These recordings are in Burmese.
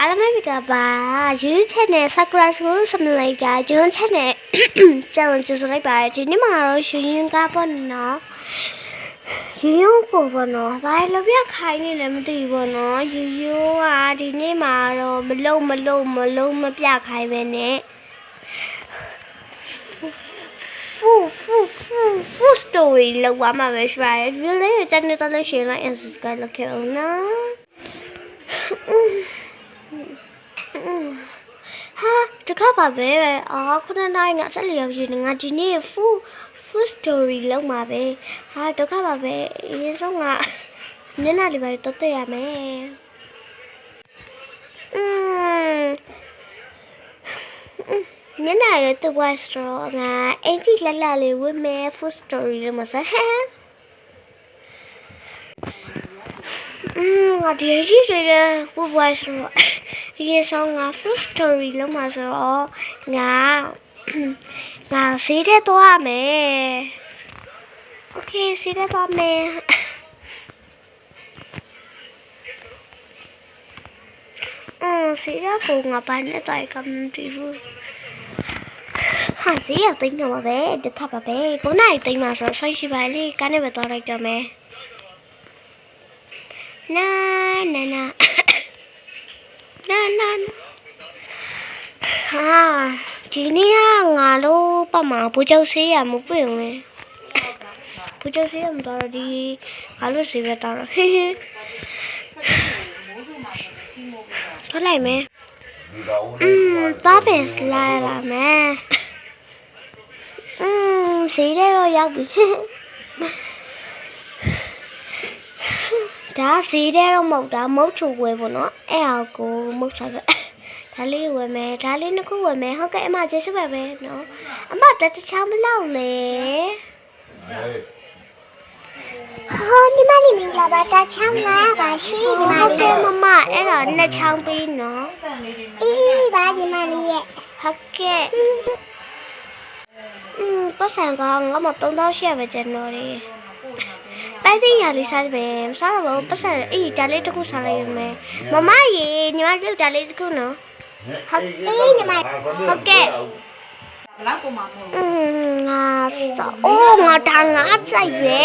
အားလုံးပဲကြပါယူချန်နယ် Sakura ဆိုစမလိုက်တာဂျွန်းချန်နယ်ကျန်ကျဆိုလိုက်ပါတယ်ဒီနေ့မှာတော့ရှင်ရင်ကားပေါ့နော်ရှင်ရုံကိုပေါ့နော်ဘာလို့ပြခိုင်းနေလဲမသိဘူးပေါ့နော်ယူကဒီနေ့မှာတော့မလုံးမပြခိုင်းပဲနဲ့ဖူစတိုရီလောက်ပါမှာပဲရှိပါတယ်ဒီလေးကျန်နေတော့ရှင်လိုက် and subscribe လုပ်ခဲ့အောင်နော်ဟာတခါပါပဲခုနတိုင်းကဆက်လျော်ရှင်ငါဒီနေ့ full story လောက်မှာပဲဟာတခါပါပဲအရင်ဆုံးကမျက်နှာလေးပါတော့တက်ရမယ်မျက်နှာရတော့ဝါစတော့ငါအင်တီလှလေးဝတ်မယ် full story လောက်မှာဆက်ငါဒီကြီးတွေဝတ်ဝါစတော့ဒီဆောင်ငါ full story လောက်မှာဆိုတော့ငါစီးတဲ့သွားမယ် okay စီးတဲ့သွားမယ်စီးရကိုငါဘာနဲ့တိုက်ကမသိဘူးဟာစီးရသိနေပါပဲတခါပါပဲကိုနိုင်သိမှာဆိုဆိုရှိပါလေကားနဲ့ပဲသွားလိုက်တော့မယ်နာဟာဒီနေ့ငါလို့ပတ်မှာဘူကျော်ဆေးရမပွင့်ဝင်ဘူကျော်ဆေးရမတော်ဒီငါလို့ဆေးပဲတော်ဟေးထွက်လိုက်မယ်ပါပင်စလာမယ်ဆေးတော့ရောက်ပြီဒါစီးတဲ့တော့မဟုတ်တာမုတ်ချူဝဲပေါ့နော်အဲ့အောင်ကိုမုတ်စားပဲဒါလေးဝဲမယ်ဒါလေးနှစ်ခုဝဲမယ်ဟုတ်ကဲ့အမကျေးဇူးပါပဲနော်အမတချောင်းမလောက်လေညီမလေးမင်္ဂလာပါတချောင်းလာပါရှိညီမလေးမမအဲ့တော့နှစ်ချောင်းပေးနော်အေးပါညီမလေးရဲ့ဟုတ်ကဲ့ပတ်စံကောင်ငါမ3800ပဲကျန်တော့တယ်တိုက်တဲ့ရလေးစားတယ်စားတော့ပတ်စံအေးဒါလေးတစ်ခုစားလိုက်မယ်မမရေညီမတို့ဒါလေးတစ်ခုနော်ဟုတ်အေးညီမဟုတ်ကဲ့လောက်ကိုမှာမို့ငါစားအိုးငါဒါငါကြိုက်ပဲ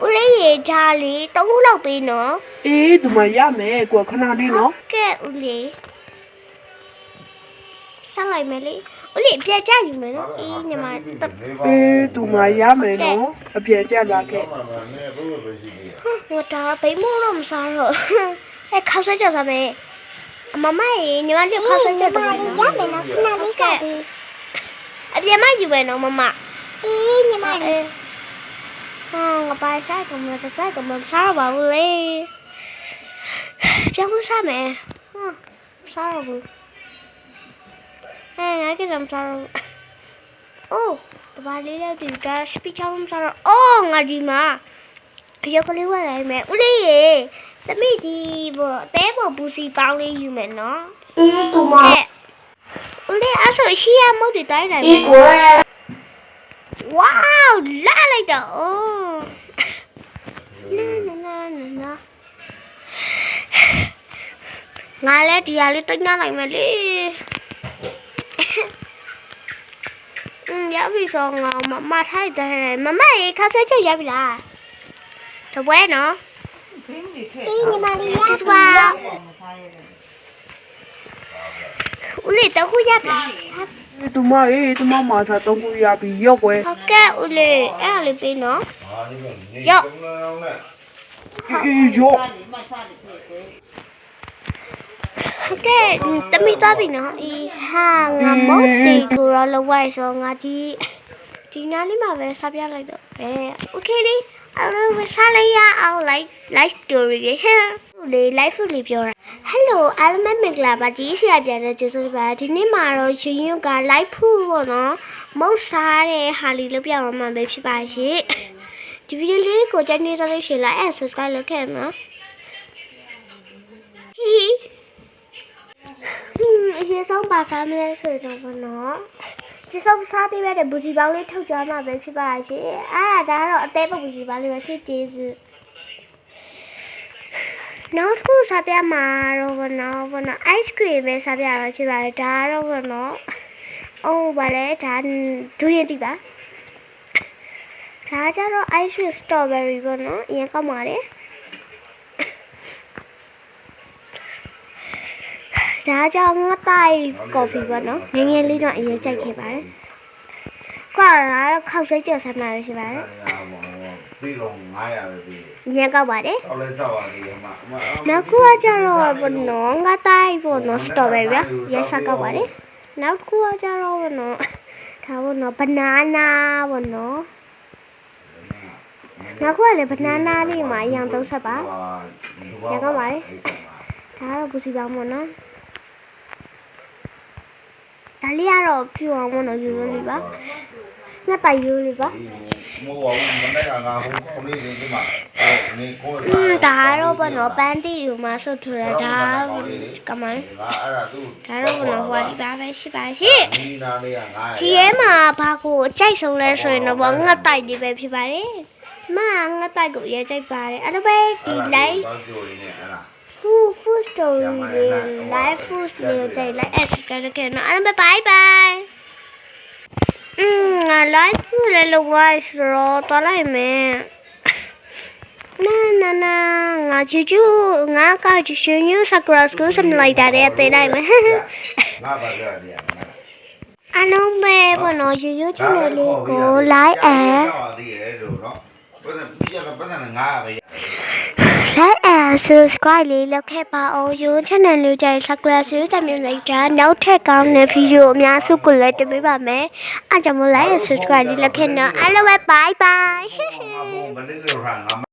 ဦးလေးရေဒါလေး3ခုလောက်ပေးနော်အေးဒီမှာရမယ်ကိုခဏလေးနော်ကဲဦးလေးစားလိုက်မယ်လေဦးလေးပြကြယူမယ်နော်အေးညီမအေးဒီမှာရမယ်နော်အပြည့်ကြလာခဲ့ဟိုဒါဘိမိုးတော့မစားတော့အဲခောက်ဆွဲကြစားမယ်မမရေညီမလေးခောက်ဆွဲကြပါလေရမယ်နော်ခဏလေးစားပြီးအပြည့်မယူပဲနော်မမအေးညီမလေးဟာငါပါစားကမစားပါဘူးလေပြန်ဖို့စားမယ်စားရဘူးငါကလည်းမစားတော့အိုးတပါးလေးလည်းဒီကစပီချောင်းမစားတော့အိုးငါဒီမှာရုပ်ကလေးဝယ်လိုက်မယ်ဦးလေးရေသမီးဒီဘောတဲဘောဘူးစီပေါင်းလေးယူမယ်နော်အေးတူမဦးလေးအဲ့ဆိုရှိရမုတ်တွေတိုင်းလိုက်မယ်ဝေါလာလိုက်တော့အိုးနာငါလည်းဒီဟာလေးတိတ်နှလိုက်မယ်လေရပြီဆိုငါမထိုက်တယ်မမရေခါဆွဲချက်ရပြီလားတပွဲနော်အေးညီမလေးရပါဦးလေးတော့ခုရပြီတူမအေးတူမမာထားတော့ကိုရပြီရော့ကွယ်ဟုတ်ကဲ့ဦးလေးအဲ့ဒါလေးပေးနော်ရော့အေးရော့ဟုတ်ကဲ့တမီသားပြီနော်အေးဟာငါမုတ်တီကိုတော့လောက်ဝိုင်းဆိုငါဒီနားလေးမှာပဲစားပြလိုက်တော့โอเคလေအဲ့လိုစားလိုက်ရအောင် like story ဟဲ့လေ live လေးပြောတာ hello အားလုံးမင်္ဂလာပါကြီးဆရာပြန်တဲ့ကျေးဇူးပါဒီနေ့မှာတော့ရှင်ရုပ်က live ဖို့ပေါ့နော်မုတ်စားတဲ့ဟာလေးလို့ပြောမှပဲဖြစ်ပါရှိဒီဗီဒီယိုလေးကိုကြိုက်နေသလို့ရှိရင် like and subscribe လုပ်ခဲ့နော်ဟီရေဆောင်ပါစားမလဲဆိုတော့ဘောနော်ဒီဆောင်စားပေးရတဲ့ဘူစီပေါင်းလေးထုတ်ကြမှာပဲဖြစ်ပါရှိဒါကတော့အသေးပုတ်ဘူစီပေါင်းလေးပဲဖြစ်ကျေးဇူး နောက်တစ်ခုစားပြမှာတော့ဘောနော် ice cream ပဲစားပြရမှာဖြစ်ပါတယ်ဒါတော့ဘောနော်အိုးဗါလဲဒါဒူရင်တိပါဒါကြတော့ ice cream strawberry ဘောနော်အရင်ကောက်ပါတယ်ဒါကြောင့်ငါတိုက် coffee ဘောနော်ငယ်ငယ်လေးတော့အရင်ကြိုက်ခဲ့ပါတယ်ကွာတော့ခောက်စိတ်ကျဆမ်းလာရှိပါတယ် ပြီးတော့900ပဲပြီး ညကောက်ပါတယ် တော့လဲတော့ပါဒီမှာ နောက်ခုကကြတော့ဘောနော်ငါတိုက်ဘောနော် strawberry ဗျရဲစားကောက်ပါတယ်နောက်တစ်ခုကကြတော့ဘောနော်ဒါဘောနော် banana ဘောနော်နောက်ခုကလည်း banana လေးမှာအရင်သုံးဆက်ပါညကောက်ပါတယ်ဒါတော့ပူစီပါဘောနော်ဒါလေးကတော့ပြူအောင်ဘောနော်ယူလို့လေးပါငါတိုက်ယူလေးပါ မိုးဝမနေ့ကငါဟိုကောင်းလေးဒီမှာနေကို ဒါတော့ဘောနော်ပန်းတီယူမှာဆုတ်ထရဒါကမန် ငါအဲ့ဒါသူ ဒါတော့ဘောနော်ဟိုဒီပါပဲရှိပါရှိ ဒီနာလေးက900 ဒီထဲမှာဘာကိုအကြိုက်ဆုံးလဲဆိုရင်တော့ငတ်တိုက်ဒီပဲဖြစ်ပါတယ်။မငတ်တိုက်ကိုရဲကြိုက်ပါတယ်။အဲ့လိုပဲဒီ live တော့ကြိုရင်းနဲ့အဲ့ဒါ food story လေး live food လေးကြိုက်လိုက်အဲ့ဒါကလည်းနော်အဲ့လိုပဲ bye bye ငါ live food လေးလောက်ပါဆိုတော့တော်လိုက်မယ်နာငါချူချူငါကချူချူ sakura school စမလိုက်တာတဲ့တေးလိုက်မယ် ငါပါကြရတယ် အလုံးပဲဘောနော်ယူယူ channel လေးကို like and သေးတယ်လို့နော်ဘယ်နဲ့ပြရတော့ဘယ်နဲ့900ပဲ like and subscribe လေးလုပ်ခဲ့ပါအောင်ယူ channel လေးကြိုက် subscribe ဆိုတဲ့မျိုးလိုက်တာနောက်ထပ်ကောင်းတဲ့ video အများစုကိုလည်းတင်ပေးပါမယ်အားကြောင့်မို့ like and subscribe လေးလုပ်ခဲ့နော်အားလုံးပဲ bye bye ငါဘုံဘယ်လိုဆိုရငါ